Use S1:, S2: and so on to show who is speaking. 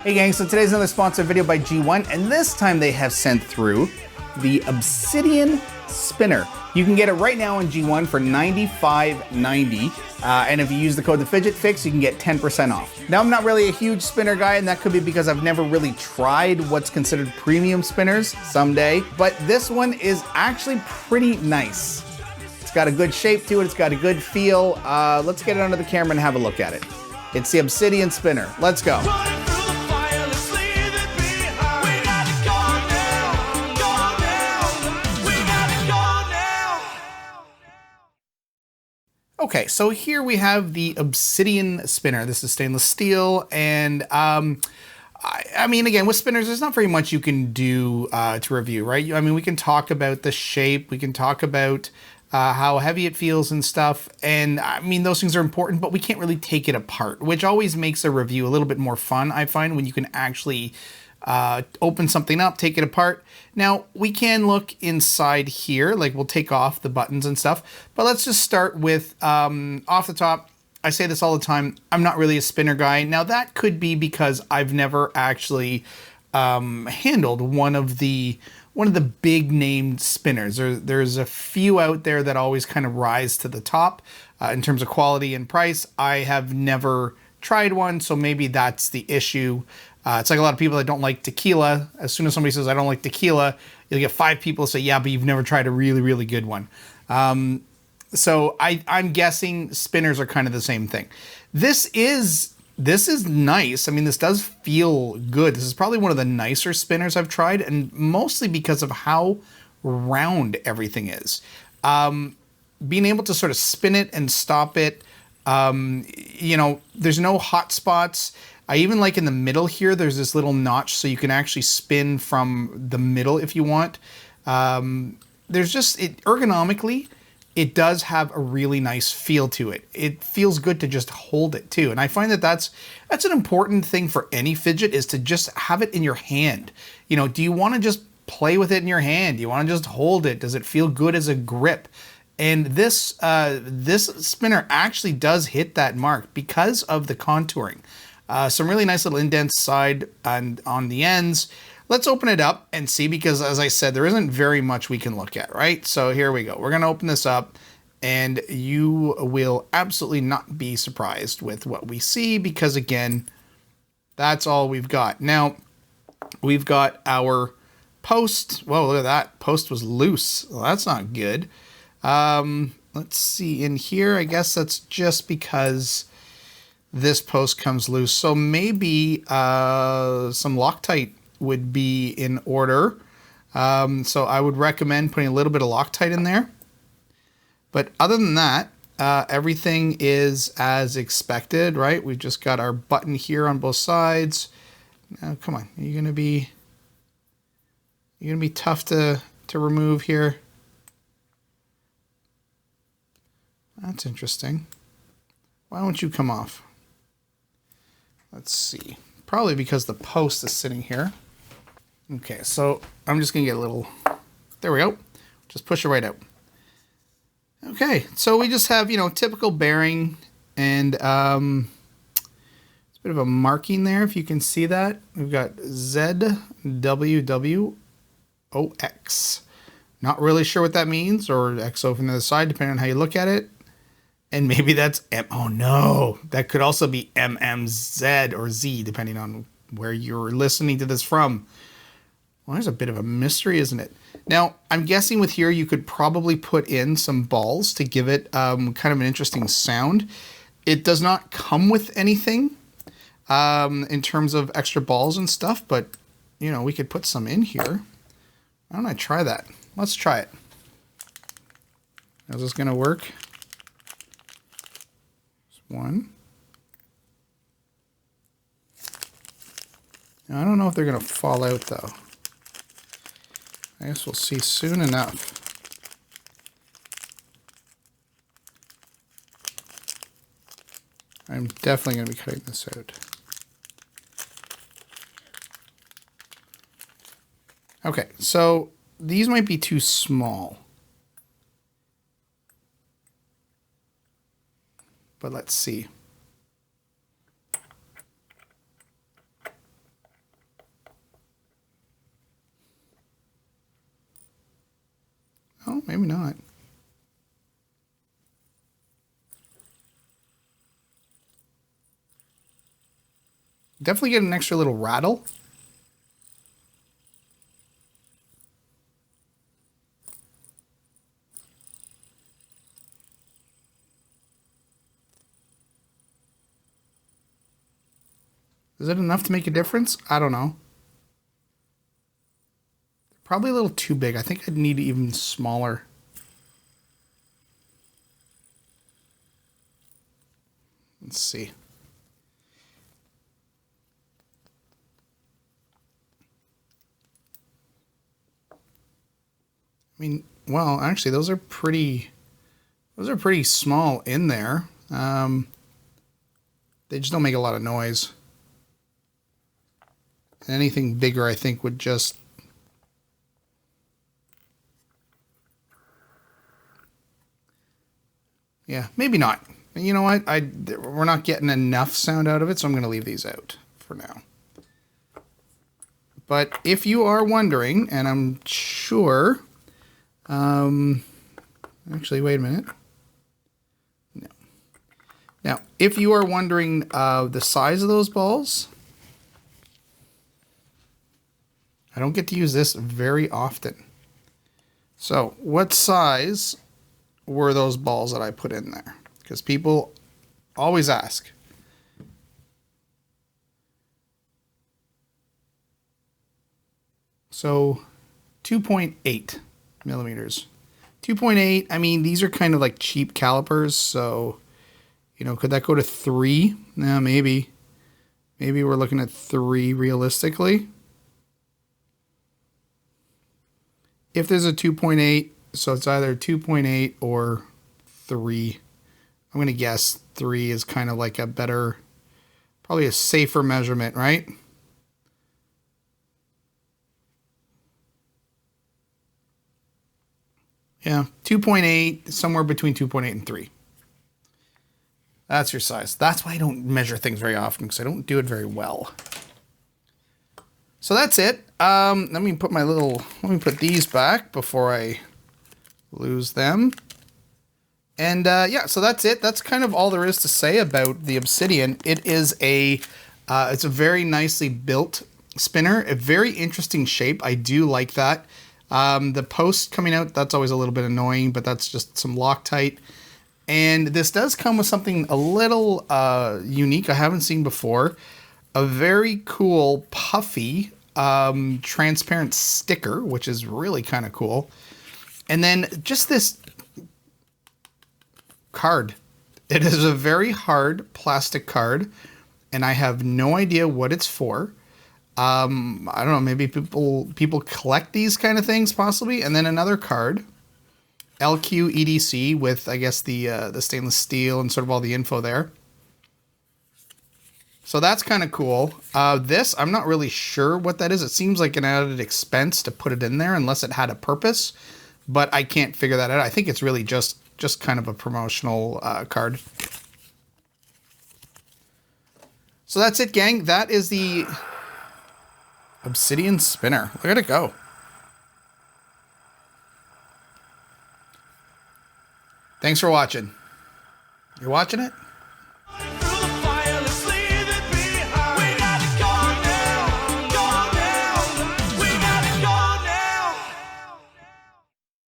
S1: Hey gang, so today's another sponsored video by GEEONE, and this time they have sent through the Obsidian Spinner. You can get it right now on GEEONE for $95.90, and if you use the code TheFidgetFix, you can get 10% off. Now, I'm not really a huge spinner guy, and that could be because I've never really tried what's considered premium spinners someday, but this one is actually pretty nice. It's got a good shape to it, it's got a good feel. Let's get it under the camera and have a look at it. It's the Obsidian Spinner. Let's go. Okay, so here we have the Obsidian Spinner. This is stainless steel, and I mean, again, with spinners, there's not very much you can do to review, right? I mean, we can talk about the shape, we can talk about how heavy it feels and stuff, and I mean, those things are important, but we can't really take it apart, which always makes a review a little bit more fun, I find, when you can actually open something up, take it apart. Now, we can look inside here, like we'll take off the buttons and stuff, but let's just start with, off the top, I say this all the time, I'm not really a spinner guy. Now, that could be because I've never actually handled one of the big named spinners. There's a few out there that always kind of rise to the top in terms of quality and price. I have never tried one, so maybe that's the issue. It's like a lot of people that don't like tequila. As soon as somebody says, I don't like tequila, you'll get 5 people say, yeah, but you've never tried a really, really good one. So I'm guessing spinners are kind of the same thing. This is nice. I mean, this does feel good. This is probably one of the nicer spinners I've tried, and mostly because of how round everything is. Being able to sort of spin it and stop it, you know, there's no hot spots. I even like in the middle here, there's this little notch so you can actually spin from the middle if you want. There's just, ergonomically, it does have a really nice feel to it. It feels good to just hold it too. And I find that that's an important thing for any fidget, is to just have it in your hand. You know, do you want to just play with it in your hand? Do you want to just hold it? Does it feel good as a grip? And this spinner actually does hit that mark because of the contouring. Some really nice little indents side and on the ends. Let's open it up and see, because as I said, there isn't very much we can look at, right? So here we go. We're going to open this up, and you will absolutely not be surprised with what we see, because again, that's all we've got. Now, we've got our post. Whoa, look at that. Post was loose. Well, that's not good. Let's see in here. I guess that's just because this post comes loose. So maybe some Loctite would be in order. So I would recommend putting a little bit of Loctite in there. But other than that, everything is as expected, right? We've just got our button here on both sides. Now, come on, you're gonna be tough to remove here. That's interesting. Why won't you come off? Let's see. Probably because the post is sitting here. Okay, so I'm just gonna get a little, there we go. Just push it right out. Okay, so we just have, you know, typical bearing, and it's a bit of a marking there, if you can see that. We've got ZWWOX. Not really sure what that means, or XO from the other side, depending on how you look at it. And maybe that's oh no, that could also be MMZ or Z, depending on where you're listening to this from. Well, there's a bit of a mystery, isn't it? Now, I'm guessing with here, you could probably put in some balls to give it kind of an interesting sound. It does not come with anything in terms of extra balls and stuff, but, you know, we could put some in here. Why don't I try that? Let's try it. Is this going to work? One. Now, I don't know if they're going to fall out, though. I guess we'll see soon enough. I'm definitely going to be cutting this out. Okay, so these might be too small. But let's see. Oh, maybe not. Definitely get an extra little rattle. Is it enough to make a difference? I don't know. Probably a little too big. I think I'd need even smaller. Let's see. I mean, well, actually, those are pretty small in there. They just don't make a lot of noise. Anything bigger, I think, would just... Yeah, maybe not. You know what? We're not getting enough sound out of it, so I'm going to leave these out for now. But if you are wondering, and I'm sure... actually, wait a minute. No. Now, if you are wondering the size of those balls... I don't get to use this very often. So, what size were those balls that I put in there? Because people always ask. So, 2.8 millimeters. 2.8, I mean, these are kind of like cheap calipers, so, you know, could that go to 3? No, maybe. Maybe we're looking at 3 realistically. If there's a 2.8, so it's either 2.8 or 3. I'm going to guess 3 is kind of like a better, probably a safer measurement, right? Yeah, 2.8, somewhere between 2.8 and 3. That's your size. That's why I don't measure things very often, because I don't do it very well. So that's it. Let me put these back before I lose them. And yeah, so that's it. That's kind of all there is to say about the Obsidian. It is it's a very nicely built spinner, a very interesting shape. I do like that. The post coming out, that's always a little bit annoying, but that's just some Loctite. And this does come with something a little unique I haven't seen before. A very cool, puffy, transparent sticker, which is really kind of cool. And then just this card. It is a very hard plastic card, and I have no idea what it's for. I don't know, maybe people collect these kind of things, possibly. And then another card, LQ EDC, with, I guess, the stainless steel and sort of all the info there. So that's kind of cool. This, I'm not really sure what that is. It seems like an added expense to put it in there unless it had a purpose, but I can't figure that out. I think it's really just kind of a promotional card. So that's it, gang. That is the Obsidian Spinner. Look at it go. Thanks for watching. You're watching it?